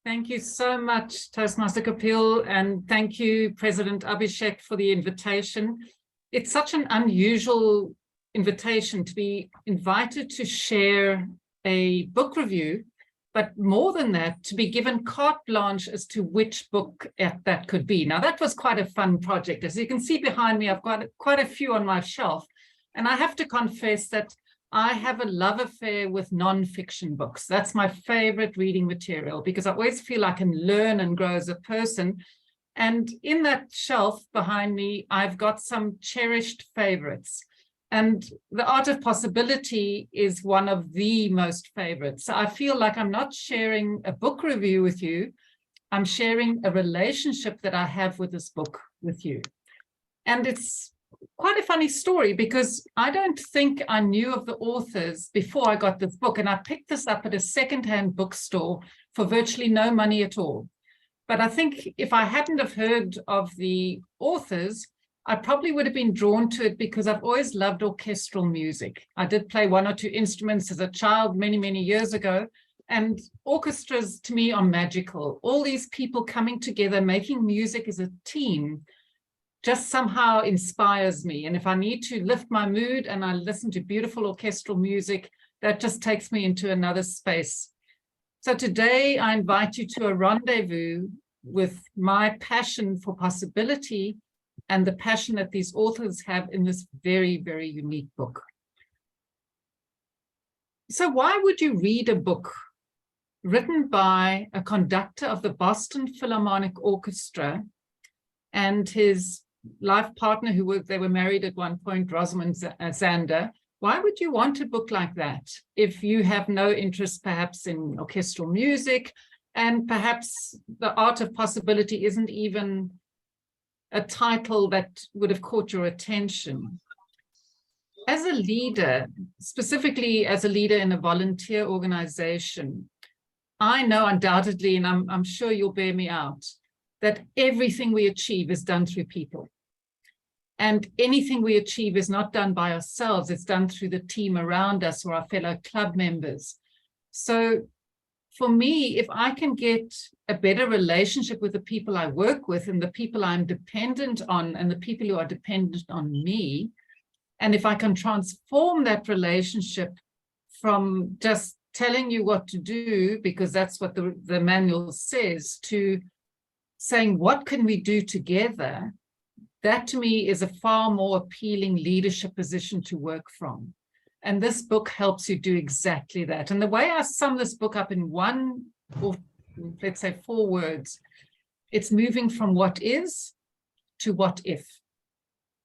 Thank you so much, Toastmaster Kapil, and thank you, President Abhishek, for the invitation. It's such an unusual invitation to be invited to share a book review, but more than that, to be given carte blanche as to which book that could be. Now, that was quite a fun project. As you can see behind me, I've got quite a few on my shelf, and I have to confess that I have a love affair with non-fiction books. That's my favorite reading material because I always feel I can learn and grow as a person. And in that shelf behind me, I've got some cherished favorites. And The Art of Possibility is one of the most favorites. So I feel like I'm not sharing a book review with you. I'm sharing a relationship that I have with this book with you. And it's quite a funny story because I don't think I knew of the authors before I got this book. And I picked this up at a secondhand bookstore for virtually no money at all. But I think if I hadn't have heard of the authors, I probably would have been drawn to it because I've always loved orchestral music. I did play one or two instruments as a child many, many years ago. And orchestras to me are magical. All these people coming together, making music as a team, just somehow inspires me. And if I need to lift my mood and I listen to beautiful orchestral music, that just takes me into another space. So today I invite you to a rendezvous with my passion for possibility and the passion that these authors have in this very, very unique book. So why would you read a book written by a conductor of the Boston Philharmonic Orchestra and his life partner, they were married at one point, Rosamund Zander? Why would you want a book like that if you have no interest perhaps in orchestral music, and perhaps The Art of Possibility isn't even a title that would have caught your attention? As a leader, specifically as a leader in a volunteer organization, I know undoubtedly, and I'm sure you'll bear me out, that everything we achieve is done through people. And anything we achieve is not done by ourselves, it's done through the team around us or our fellow club members. So for me, if I can get a better relationship with the people I work with and the people I'm dependent on and the people who are dependent on me, and if I can transform that relationship from just telling you what to do, because that's what the manual says, to saying, what can we do together? That to me is a far more appealing leadership position to work from. And this book helps you do exactly that. And the way I sum this book up in one, or let's say 4 words, it's moving from what is to what if.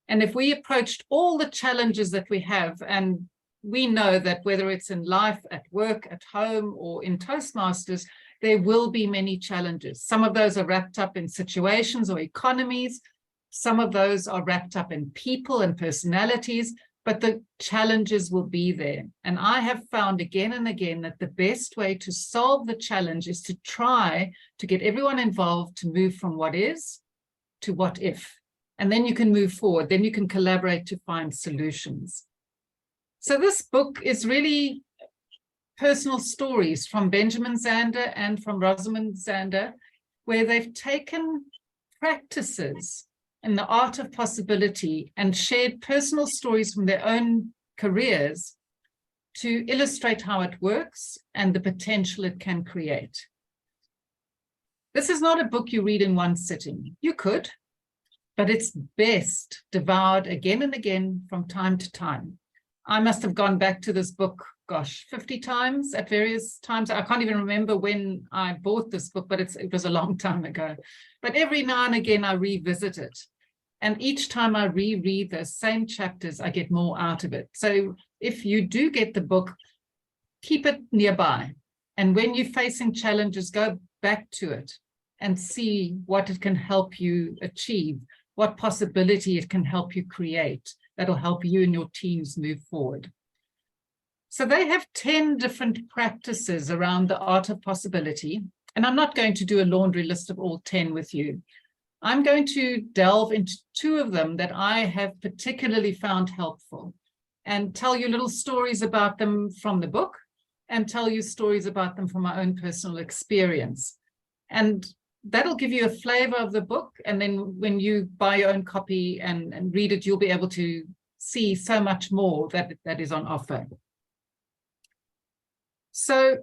And if we approached all the challenges that we have, and we know that whether it's in life, at work, at home, or in Toastmasters, there will be many challenges. Some of those are wrapped up in situations or economies. Some of those are wrapped up in people and personalities, but the challenges will be there. And I have found again and again that the best way to solve the challenge is to try to get everyone involved to move from what is to what if. And then you can move forward. Then you can collaborate to find solutions. So this book is really personal stories from Benjamin Zander and from Rosamund Zander, where they've taken practices in the art of possibility and shared personal stories from their own careers to illustrate how it works and the potential it can create. This is not a book you read in one sitting. You could, but it's best devoured again and again from time to time. I must have gone back to this book, gosh, 50 times at various times. I can't even remember when I bought this book, but it was a long time ago. But every now and again, I revisit it. And each time I reread those same chapters, I get more out of it. So if you do get the book, keep it nearby. And when you're facing challenges, go back to it and see what it can help you achieve, what possibility it can help you create that'll help you and your teams move forward. So they have 10 different practices around the art of possibility. And I'm not going to do a laundry list of all 10 with you. I'm going to delve into 2 of them that I have particularly found helpful and tell you little stories about them from the book and tell you stories about them from my own personal experience. And that'll give you a flavor of the book. And then when you buy your own copy and read it, you'll be able to see so much more that is on offer. So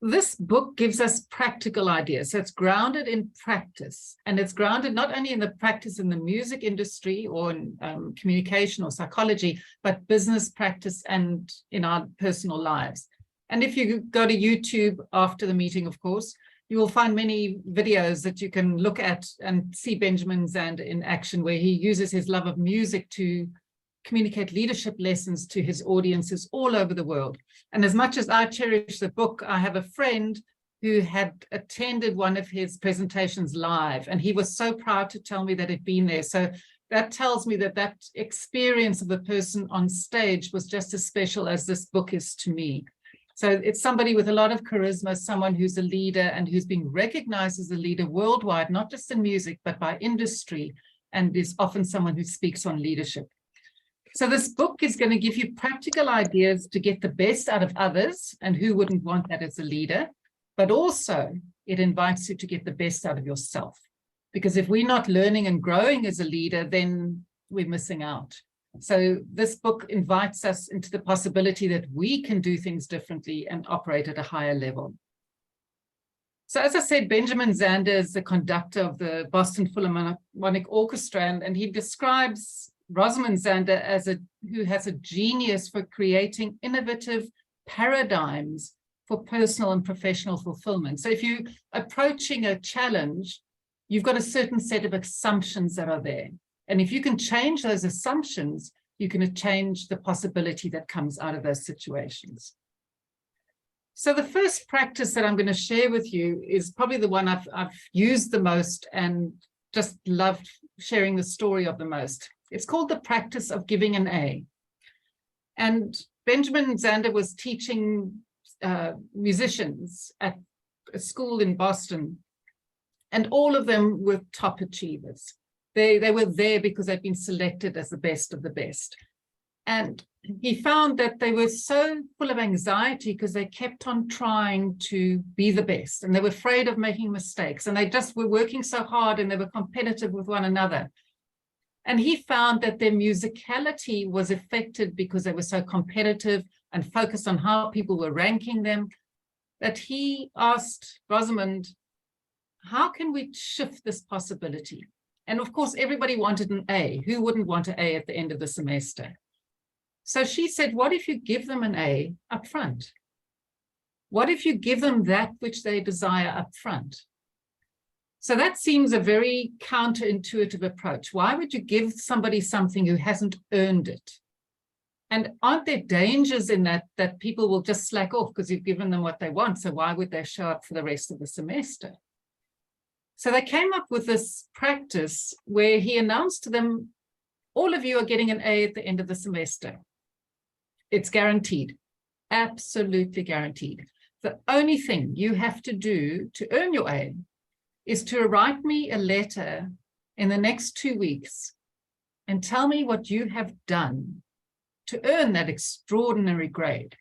this book gives us practical ideas. So it's grounded in practice, and it's grounded not only in the practice in the music industry or in communication or psychology, but business practice and in our personal lives. And if you go to YouTube after the meeting, of course, you will find many videos that you can look at and see Benjamin Zander in action, where he uses his love of music to communicate leadership lessons to his audiences all over the world. And as much as I cherish the book, I have a friend who had attended one of his presentations live, and he was so proud to tell me that he'd been there. So that tells me that that experience of the person on stage was just as special as this book is to me. So it's somebody with a lot of charisma, someone who's a leader and who's being recognized as a leader worldwide, not just in music, but by industry, and is often someone who speaks on leadership. So this book is going to give you practical ideas to get the best out of others, and who wouldn't want that as a leader, but also it invites you to get the best out of yourself. Because if we're not learning and growing as a leader, then we're missing out. So this book invites us into the possibility that we can do things differently and operate at a higher level. So as I said, Benjamin Zander is the conductor of the Boston Philharmonic Orchestra, and he describes Rosamund Zander as who has a genius for creating innovative paradigms for personal and professional fulfillment. So if you're approaching a challenge, you've got a certain set of assumptions that are there. And if you can change those assumptions, you can change the possibility that comes out of those situations. So the first practice that I'm going to share with you is probably the one I've used the most and just loved sharing the story of the most. It's called the practice of giving an A. And Benjamin Zander was teaching musicians at a school in Boston, and all of them were top achievers. They were there because they'd been selected as the best of the best. And he found that they were so full of anxiety because they kept on trying to be the best, and they were afraid of making mistakes, and they just were working so hard, and they were competitive with one another. And he found that their musicality was affected because they were so competitive and focused on how people were ranking them, that he asked Rosamund, how can we shift this possibility? And of course, everybody wanted an A. Who wouldn't want an A at the end of the semester? So she said, what if you give them an A up front? What if you give them that which they desire up front? So that seems a very counterintuitive approach. Why would you give somebody something who hasn't earned it? And aren't there dangers in that people will just slack off because you've given them what they want? So why would they show up for the rest of the semester? So they came up with this practice where he announced to them, all of you are getting an A at the end of the semester. It's guaranteed, absolutely guaranteed. The only thing you have to do to earn your A is to write me a letter in the next 2 weeks and tell me what you have done to earn that extraordinary grade.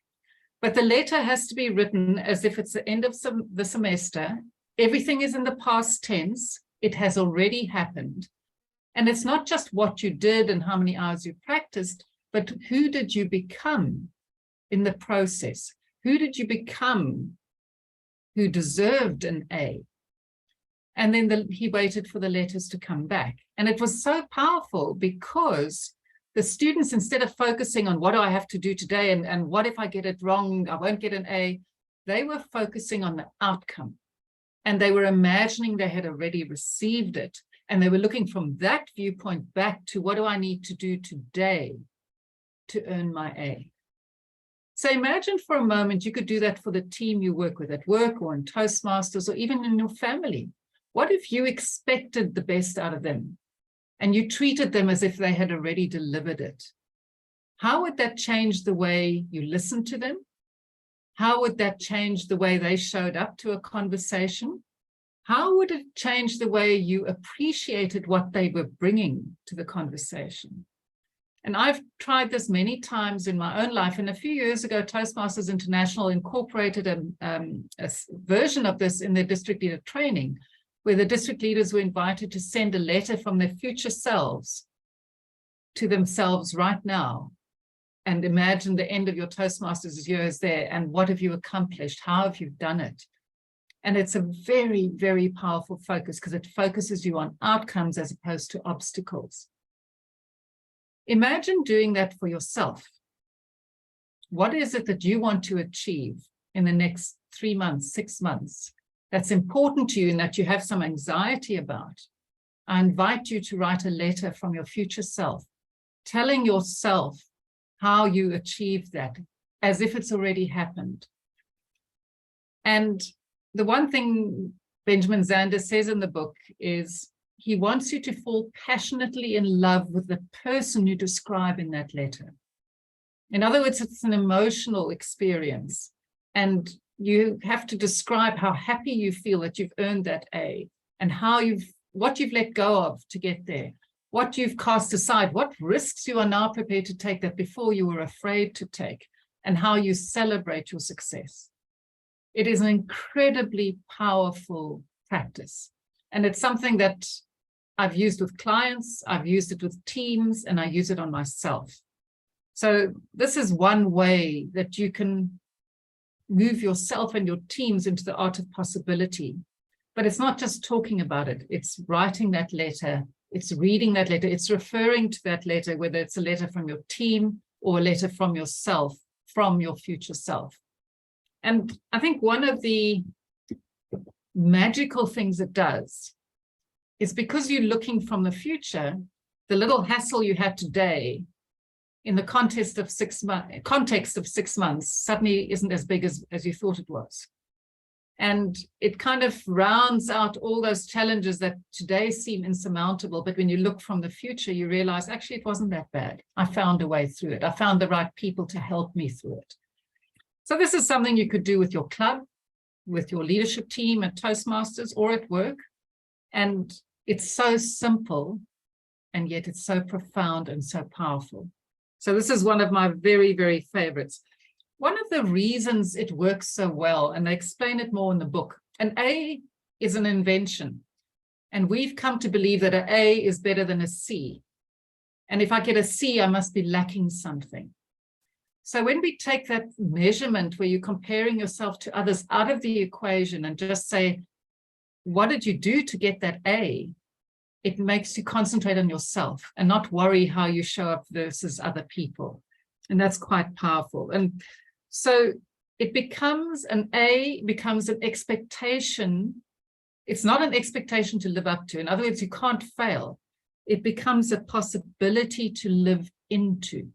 But the letter has to be written as if it's the end of the semester. Everything is in the past tense. It has already happened. And it's not just what you did and how many hours you practiced, but who did you become in the process? Who did you become who deserved an A? And then he waited for the letters to come back. And it was so powerful because the students, instead of focusing on what do I have to do today and what if I get it wrong, I won't get an A, they were focusing on the outcome. And they were imagining they had already received it. And they were looking from that viewpoint back to what do I need to do today to earn my A? So imagine for a moment you could do that for the team you work with at work or in Toastmasters or even in your family. What if you expected the best out of them and you treated them as if they had already delivered it? How would that change the way you listened to them? How would that change the way they showed up to a conversation? How would it change the way you appreciated what they were bringing to the conversation? And I've tried this many times in my own life. And a few years ago, Toastmasters International incorporated a version of this in their district leader training, where the district leaders were invited to send a letter from their future selves to themselves right now. And imagine the end of your Toastmasters years there, and what have you accomplished? How have you done it? And it's a very, very powerful focus, because it focuses you on outcomes as opposed to obstacles. Imagine doing that for yourself. What is it that you want to achieve in the next 3 months, 6 months, that's important to you and that you have some anxiety about? I invite you to write a letter from your future self, telling yourself how you achieved that, as if it's already happened. And the one thing Benjamin Zander says in the book is he wants you to fall passionately in love with the person you describe in that letter. In other words, it's an emotional experience, and you have to describe how happy you feel that you've earned that A, and what you've let go of to get there, what you've cast aside, what risks you are now prepared to take that before you were afraid to take, and how you celebrate your success. It is an incredibly powerful practice. And it's something that I've used with clients, I've used it with teams, and I use it on myself. So this is one way that you can move yourself and your teams into the art of possibility. But it's not just talking about it. It's writing that letter. It's reading that letter. It's referring to that letter, whether it's a letter from your team or a letter from yourself, from your future self. And I think one of the magical things it does is, because you're looking from the future, the little hassle you had today in the context of 6 months suddenly isn't as big as you thought it was. And it kind of rounds out all those challenges that today seem insurmountable. But when you look from the future, you realize, actually, it wasn't that bad. I found a way through it. I found the right people to help me through it. So this is something you could do with your club, with your leadership team at Toastmasters, or at work. And it's so simple, and yet it's so profound and so powerful. So this is one of my very, very favorites. One of the reasons it works so well, and they explain it more in the book, an A is an invention. And we've come to believe that an A is better than a C. And if I get a C, I must be lacking something. So when we take that measurement where you're comparing yourself to others out of the equation and just say, what did you do to get that A? It makes you concentrate on yourself and not worry how you show up versus other people. And that's quite powerful. And so it becomes an A, becomes an expectation. It's not an expectation to live up to. In other words, you can't fail. It becomes a possibility to live into.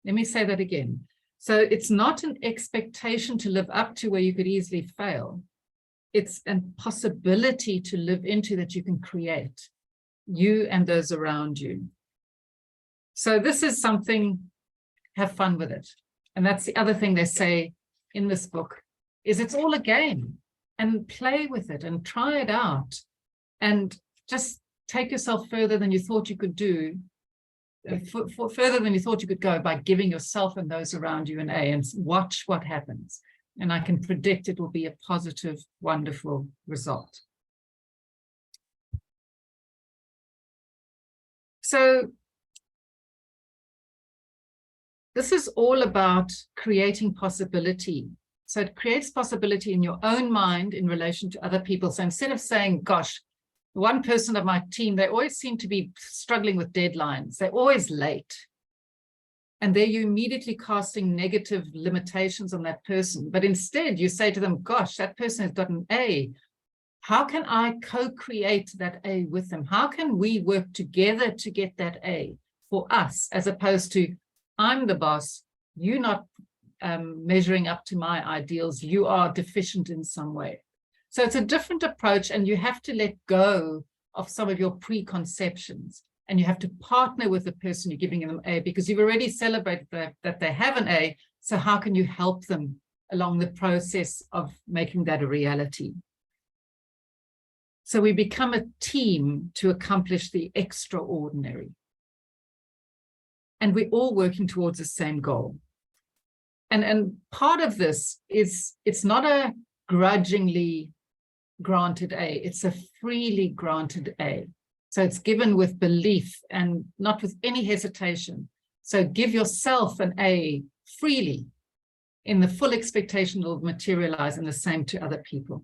Let me say that again. So it's not an expectation to live up to where you could easily fail. It's a possibility to live into that you can create, you and those around you. So this is something, have fun with it. And that's the other thing they say in this book, is it's all a game, and play with it and try it out and just take yourself further than you thought you could do, further than you thought you could go, by giving yourself and those around you an A, and watch what happens. And I can predict it will be a positive, wonderful result. So this is all about creating possibility. So it creates possibility in your own mind in relation to other people. So instead of saying, gosh, one person of my team, they always seem to be struggling with deadlines. They're always late. And there you're immediately casting negative limitations on that person. But instead you say to them, gosh, that person has got an A. How can I co-create that A with them? How can we work together to get that A for us, as opposed to, I'm the boss, you're not measuring up to my ideals, you are deficient in some way. So it's a different approach, and you have to let go of some of your preconceptions, and you have to partner with the person you're giving them A, because you've already celebrated that they have an A. So how can you help them along the process of making that a reality? So we become a team to accomplish the extraordinary. and we're all working towards the same goal. And part of this is, it's not a grudgingly granted A, it's a freely granted A. So it's given with belief and not with any hesitation. So give yourself an A freely, in the full expectation it will materialize, and the same to other people.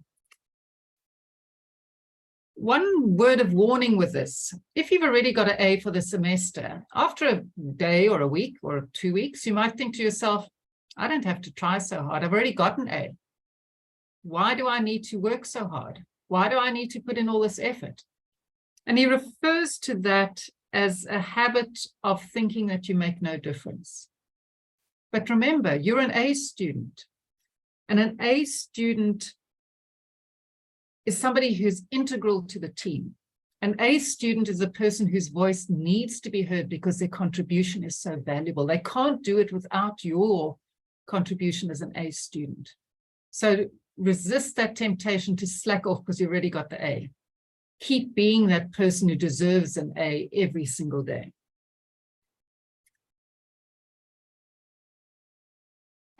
One word of warning with this: if you've already got an A for the semester, after a day or a week or 2 weeks, you might think to yourself, I don't have to try so hard. I've already got an A. Why do I need to work so hard? Why do I need to put in all this effort? And he refers to that as a habit of thinking that you make no difference. But remember, you're an A student, and an A student is somebody who's integral to the team. An A student is a person whose voice needs to be heard because their contribution is so valuable. They can't do it without your contribution as an A student. So resist that temptation to slack off because you already got the A. Keep being that person who deserves an A every single day.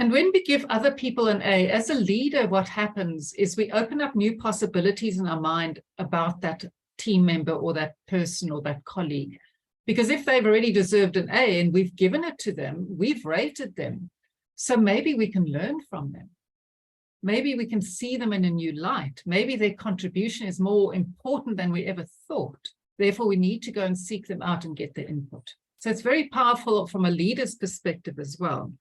And when we give other people an A, as a leader, what happens is we open up new possibilities in our mind about that team member or that person or that colleague. Because if they've already deserved an A and we've given it to them, we've rated them. So maybe we can learn from them. Maybe we can see them in a new light. Maybe their contribution is more important than we ever thought. Therefore, we need to go and seek them out and get their input. So it's very powerful from a leader's perspective as well.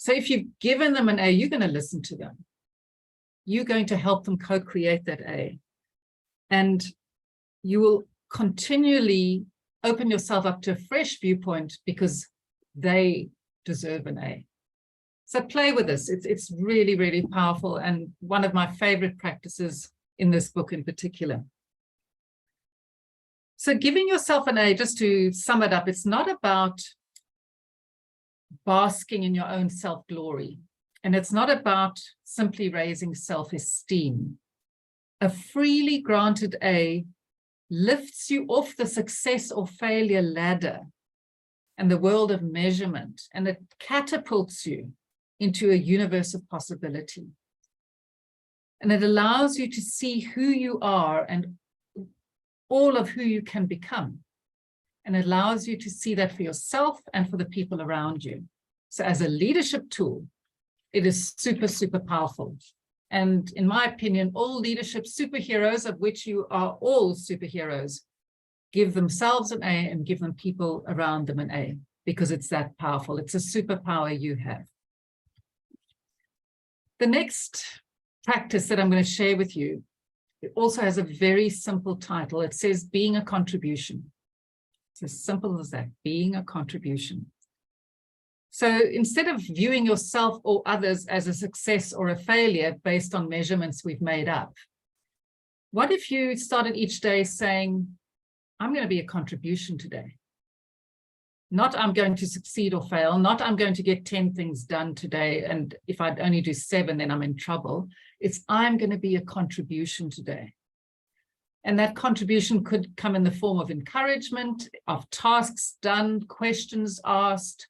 So if you've given them an A, you're going to listen to them. You're going to help them co-create that A. And you will continually open yourself up to a fresh viewpoint because they deserve an A. So play with this. It's really, really powerful, and one of my favorite practices in this book in particular. So giving yourself an A, just to sum it up, it's not about basking in your own self-glory, and it's not about simply raising self-esteem. A freely granted A lifts you off the success or failure ladder and the world of measurement, and it catapults you into a universe of possibility. And it allows you to see who you are and all of who you can become. And it allows you to see that for yourself and for the people around you. So as a leadership tool, it is super, super powerful. And in my opinion, all leadership superheroes, of which you are all superheroes, give themselves an A and give them people around them an A, because it's that powerful. It's a superpower you have. The next practice that I'm going to share with you, it also has a very simple title. It says being a contribution. It's as simple as that, being a contribution. So instead of viewing yourself or others as a success or a failure based on measurements we've made up, what if you started each day saying, I'm going to be a contribution today? Not I'm going to succeed or fail, not I'm going to get 10 things done today, and if I only do 7, then I'm in trouble. It's I'm going to be a contribution today. And that contribution could come in the form of encouragement, of tasks done, questions asked.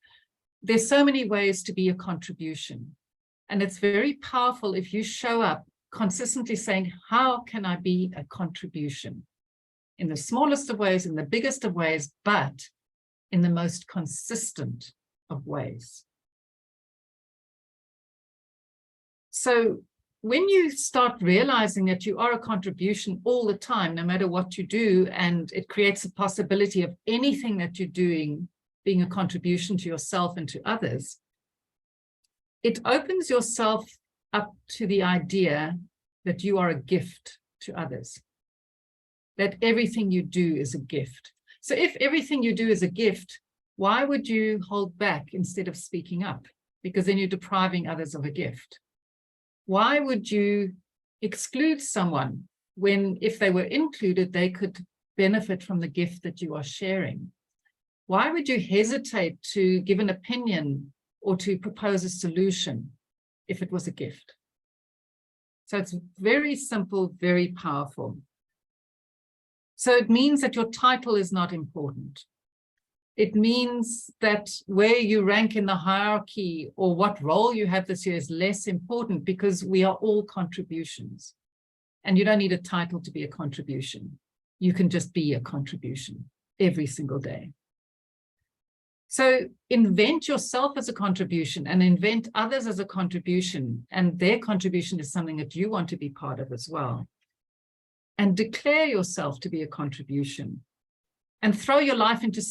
There's so many ways to be a contribution. And it's very powerful if you show up consistently saying, how can I be a contribution? In the smallest of ways, in the biggest of ways, but in the most consistent of ways. So when you start realizing that you are a contribution all the time, no matter what you do, and it creates a possibility of anything that you're doing being a contribution to yourself and to others, it opens yourself up to the idea that you are a gift to others, that everything you do is a gift. So if everything you do is a gift, why would you hold back instead of speaking up? Because then you're depriving others of a gift. Why would you exclude someone when, if they were included, they could benefit from the gift that you are sharing? Why would you hesitate to give an opinion or to propose a solution if it was a gift? So it's very simple, very powerful. So it means that your title is not important. It means that where you rank in the hierarchy or what role you have this year is less important, because we are all contributions. And you don't need a title to be a contribution. You can just be a contribution every single day. So invent yourself as a contribution and invent others as a contribution, and their contribution is something that you want to be part of as well. And declare yourself to be a contribution, and throw your life into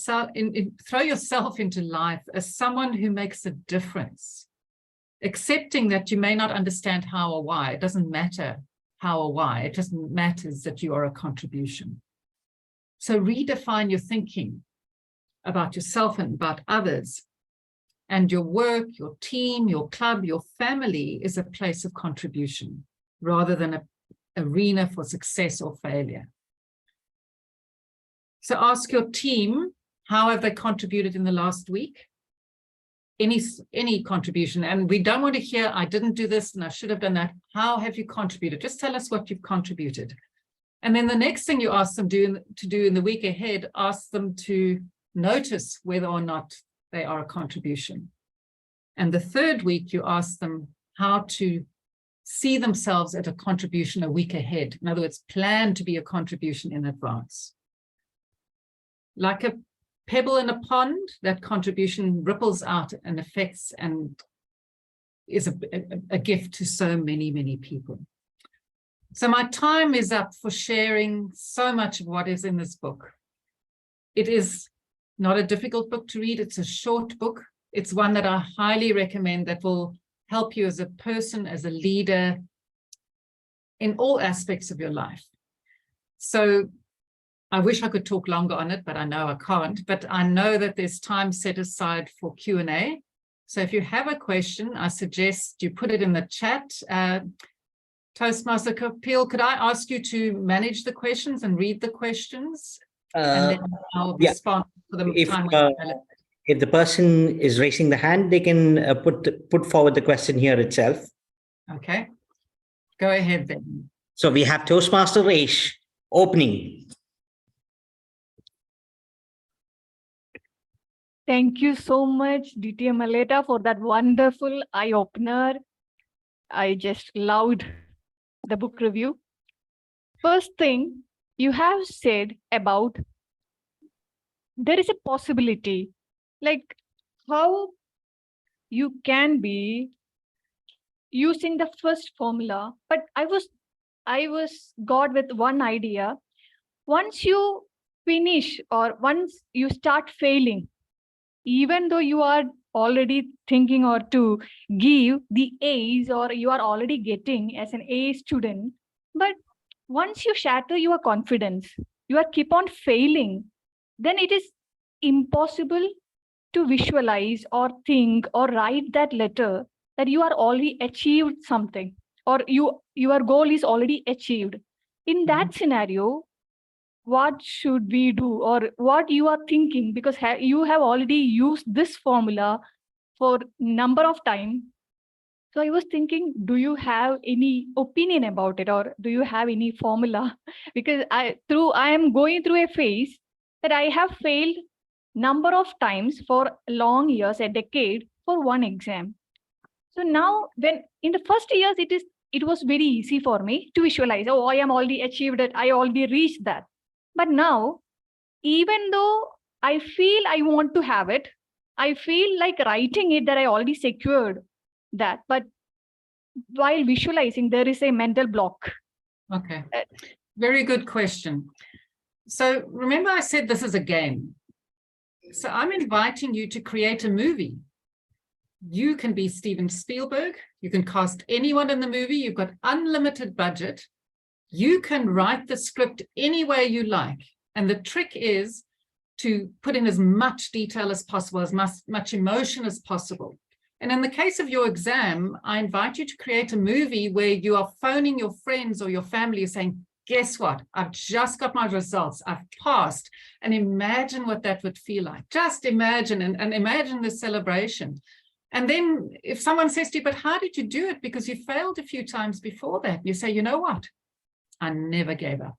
throw yourself into life as someone who makes a difference, accepting that you may not understand how or why. It doesn't matter how or why. It just matters that you are a contribution. So redefine your thinking about yourself and about others, and your work, your team, your club, your family is a place of contribution rather than an arena for success or failure. So ask your team, how have they contributed in the last week? Any contribution. And we don't want to hear, I didn't do this and I should have done that. How have you contributed? Just tell us what you've contributed. And then the next thing you ask them to do in the week ahead, ask them to notice whether or not they are a contribution. And the third week, you ask them how to see themselves at a contribution a week ahead. In other words, plan to be a contribution in advance. Like a pebble in a pond, that contribution ripples out and affects and is a gift to so many, many people. So my time is up for sharing so much of what is in this book. It is not a difficult book to read. It's a short book. It's one that I highly recommend that will help you as a person, as a leader, in all aspects of your life. So I wish I could talk longer on it, but I know I can't. But I know that there's time set aside for Q&A. So if you have a question, I suggest you put it in the chat. Toastmaster Kapil, could I ask you to manage the questions and read the questions? And then I'll respond for the time. If the person is raising the hand, they can put forward the question here itself. Okay, go ahead then. So we have Toastmaster Raish opening. Thank you so much, DTM Aletta, for that wonderful eye-opener. I just loved the book review. First thing you have said about there is a possibility, like how you can be using the first formula, but I was got with one idea. Once you finish or once you start failing, even though you are already thinking or to give the A's or you are already getting as an A student, but once you shatter your confidence, you are keep on failing, then it is impossible to visualize or think or write that letter that you are already achieved something or your goal is already achieved. In that scenario, what should we do or what you are thinking, because you have already used this formula for number of time. So I was thinking, do you have any opinion about it or do you have any formula? Because I am going through a phase that I have failed number of times for long years, a decade, for one exam. So now when in the first years, it was very easy for me to visualize, oh, I am already achieved it, I already reached that. But now, even though I feel I want to have it, I feel like writing it that I already secured that. But while visualizing, there is a mental block. Okay, very good question. So remember I said this is a game. So I'm inviting you to create a movie. You can be Steven Spielberg. You can cast anyone in the movie. You've got unlimited budget. You can write the script any way you like. And the trick is to put in as much detail as possible, as much emotion as possible. And in the case of your exam, I invite you to create a movie where you are phoning your friends or your family saying, guess what? I've just got my results. I've passed. And imagine what that would feel like. Just imagine and imagine the celebration. And then if someone says to you, but how did you do it? Because you failed a few times before that. You say, you know what? I never gave up.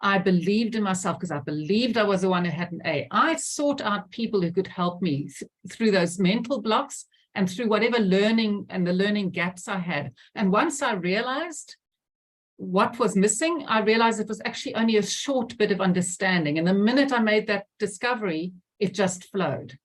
I believed in myself because I believed I was the one who had an A. I sought out people who could help me through those mental blocks and through whatever learning and the learning gaps I had. And once I realized what was missing, I realized it was actually only a short bit of understanding. And the minute I made that discovery, it just flowed.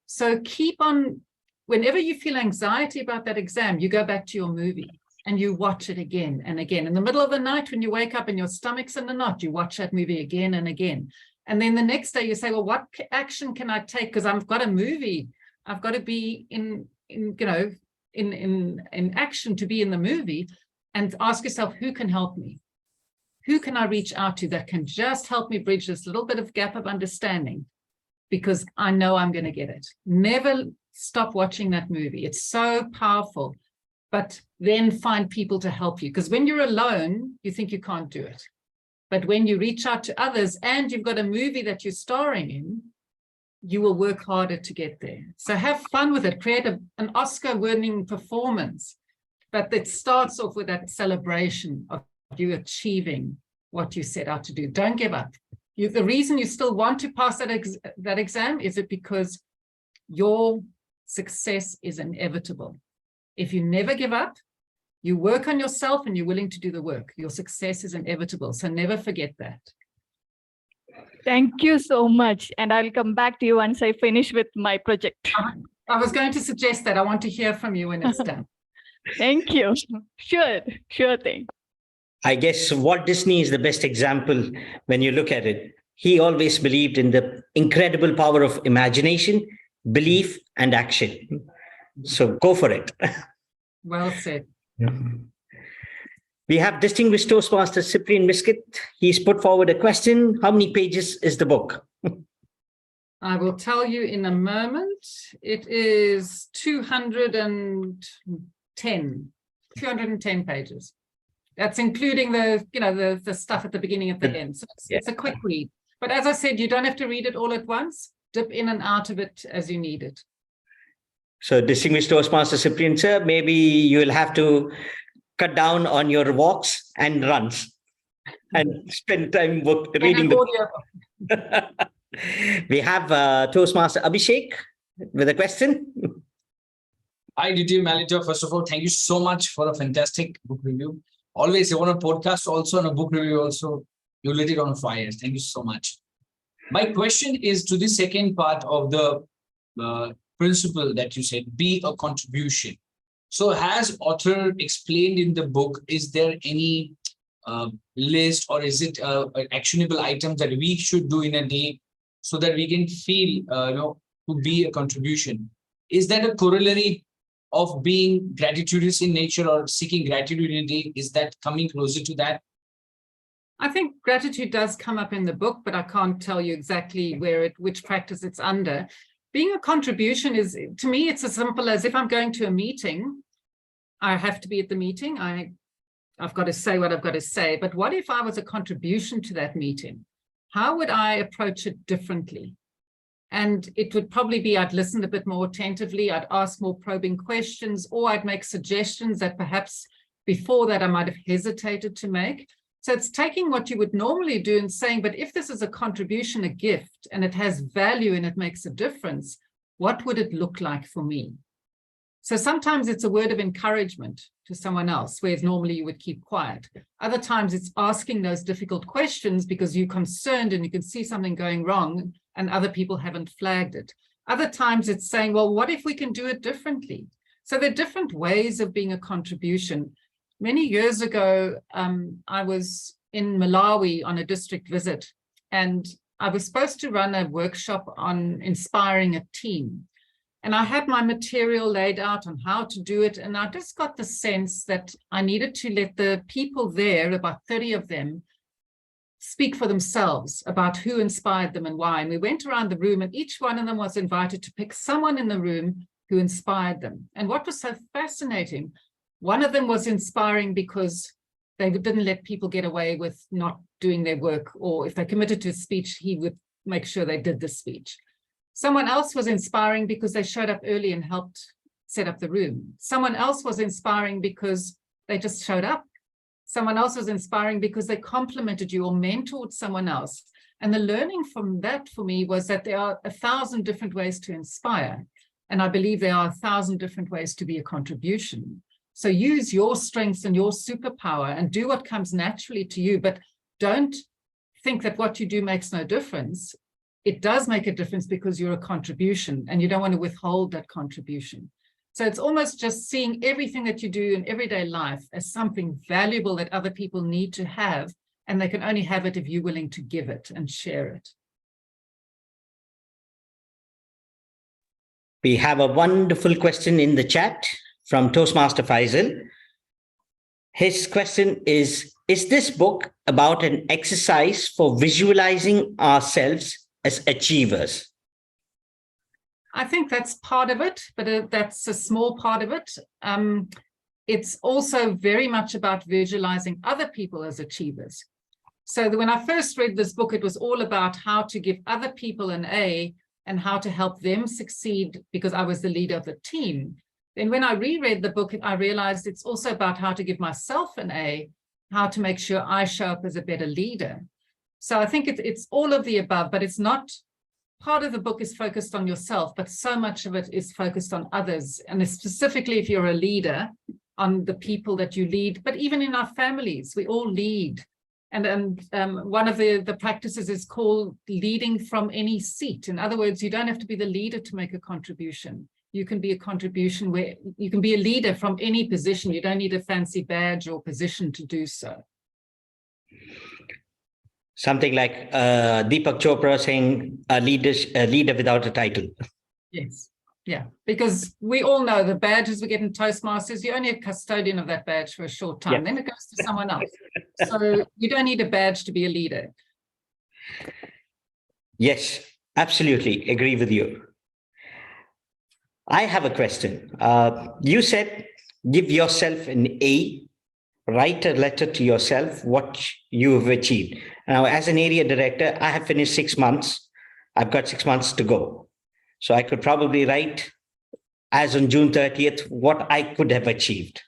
So keep on, whenever you feel anxiety about that exam, you go back to your movie and you watch it again and again. In the middle of the night, when you wake up and your stomach's in a knot, you watch that movie again and again. And then the next day you say, well, what action can I take? Because I've got a movie. I've got to be in action to be in the movie. And ask yourself, who can help me? Who can I reach out to that can just help me bridge this little bit of gap of understanding? Because I know I'm going to get it. Never stop watching that movie. It's so powerful. But then find people to help you. Because when you're alone, you think you can't do it. But when you reach out to others and you've got a movie that you're starring in, you will work harder to get there. So have fun with it. Create an Oscar-winning performance. But it starts off with that celebration of you achieving what you set out to do. Don't give up. The reason you still want to pass that exam is it because your success is inevitable. If you never give up, you work on yourself and you're willing to do the work, your success is inevitable. So never forget that. Thank you so much. And I'll come back to you once I finish with my project. I was going to suggest that. I want to hear from you when it's done. Thank you. Sure thing. I guess Walt Disney is the best example when you look at it. He always believed in the incredible power of imagination, belief, and action. So go for it. Well said. We have distinguished Toastmaster Cyprian Biscuit. He's put forward a question. How many pages is the book? I will tell you in a moment. It is 210 pages. That's including the stuff at the beginning at the end. So it's a quick read. But as I said, you don't have to read it all at once. Dip in and out of it as you need it. So distinguished Toastmaster Cyprian, sir, maybe you will have to cut down on your walks and runs and spend time reading the book. We have Toastmaster Abhishek with a question. Hi, DTM Aletta. First of all, thank you so much for a fantastic book review. Always, you want a podcast also and a book review also. You lit it on fire. Thank you so much. My question is to the second part of the principle that you said, be a contribution. So has author explained in the book, is there any list or is it actionable items that we should do in a day so that we can feel, to be a contribution? Is that a corollary of being gratitudious in nature or seeking gratitude in a day? Is that coming closer to that? I think gratitude does come up in the book, but I can't tell you exactly which practice it's under. Being a contribution is, to me, it's as simple as if I'm going to a meeting, I have to be at the meeting. I've got to say what I've got to say. But what if I was a contribution to that meeting? How would I approach it differently? And it would probably be I'd listen a bit more attentively, I'd ask more probing questions, or I'd make suggestions that perhaps before that I might have hesitated to make. So it's taking what you would normally do and saying, but if this is a contribution, a gift, and it has value and it makes a difference, what would it look like for me? So sometimes it's a word of encouragement to someone else, whereas normally you would keep quiet. Other times it's asking those difficult questions because you're concerned and you can see something going wrong and other people haven't flagged it. Other times it's saying, well, what if we can do it differently? So there are different ways of being a contribution. Many years ago, I was in Malawi on a district visit, and I was supposed to run a workshop on inspiring a team. And I had my material laid out on how to do it. And I just got the sense that I needed to let the people there, about 30 of them, speak for themselves about who inspired them and why. And we went around the room and each one of them was invited to pick someone in the room who inspired them. And what was so fascinating, one of them was inspiring because they didn't let people get away with not doing their work, or if they committed to a speech, he would make sure they did the speech. Someone else was inspiring because they showed up early and helped set up the room. Someone else was inspiring because they just showed up someone else was inspiring because they complimented you or mentored someone else. And the learning from that for me was that there are 1,000 different ways to inspire. And I believe there are 1,000 different ways to be a contribution. So use your strengths and your superpower and do what comes naturally to you, but don't think that what you do makes no difference. It does make a difference because you're a contribution and you don't want to withhold that contribution. So it's almost just seeing everything that you do in everyday life as something valuable that other people need to have, and they can only have it if you're willing to give it and share it. We have a wonderful question in the chat from Toastmaster Faisal. His question is this book about an exercise for visualizing ourselves as achievers? I think that's part of it, but that's a small part of it. It's also very much about visualizing other people as achievers. So when I first read this book, it was all about how to give other people an A and how to help them succeed because I was the leader of the team. Then when I reread the book, I realized it's also about how to give myself an A, how to make sure I show up as a better leader. So I think it's all of the above, but it's not, part of the book is focused on yourself, but so much of it is focused on others. And specifically if you're a leader, on the people that you lead, but even in our families, we all lead. And one of the practices is called leading from any seat. In other words, you don't have to be the leader to make a contribution. You can be a contribution where you can be a leader from any position. You don't need a fancy badge or position to do so. Something like Deepak Chopra saying a leader without a title. Yes. Yeah, because we all know the badges we get in Toastmasters, you're only a custodian of that badge for a short time, then it goes to someone else. So you don't need a badge to be a leader. Yes, absolutely agree with you. I have a question. You said give yourself an A, write a letter to yourself, what you have achieved. Now, as an area director, I have finished 6 months. I've got 6 months to go. So I could probably write, as on June 30th, what I could have achieved.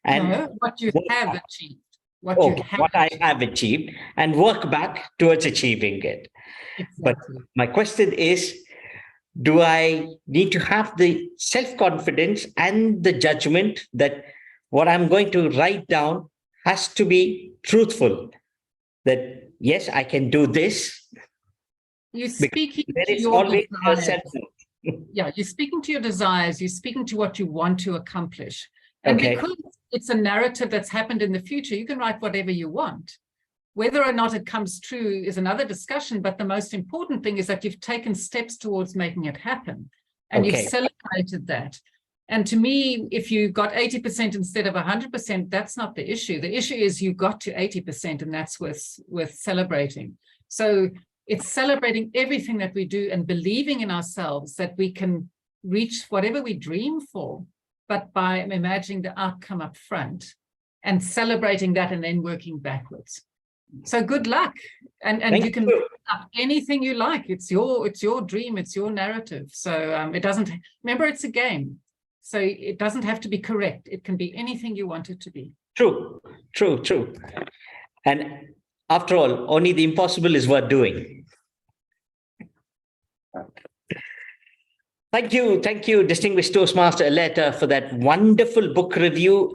And no, what you have achieved. What I have achieved, and work back towards achieving it. Exactly. But my question is, do I need to have the self-confidence and the judgment that what I'm going to write down has to be truthful? That, yes, I can do this. You're speaking to your desires. Yeah, you're speaking to your desires. You're speaking to what you want to accomplish. And because it's a narrative that's happened in the future, you can write whatever you want. Whether or not it comes true is another discussion, but the most important thing is that you've taken steps towards making it happen. And you've celebrated that. And to me, if you got 80% instead of 100%, that's not the issue. The issue is you got to 80%, and that's worth celebrating. So it's celebrating everything that we do and believing in ourselves that we can reach whatever we dream for, but by imagining the outcome up front and celebrating that and then working backwards. So good luck. And you can make up anything you like. It's your dream, it's your narrative. So it doesn't, remember, it's a game. So it doesn't have to be correct. It can be anything you want it to be. True. And after all, only the impossible is worth doing. Thank you, distinguished Toastmaster Aletta, for that wonderful book review.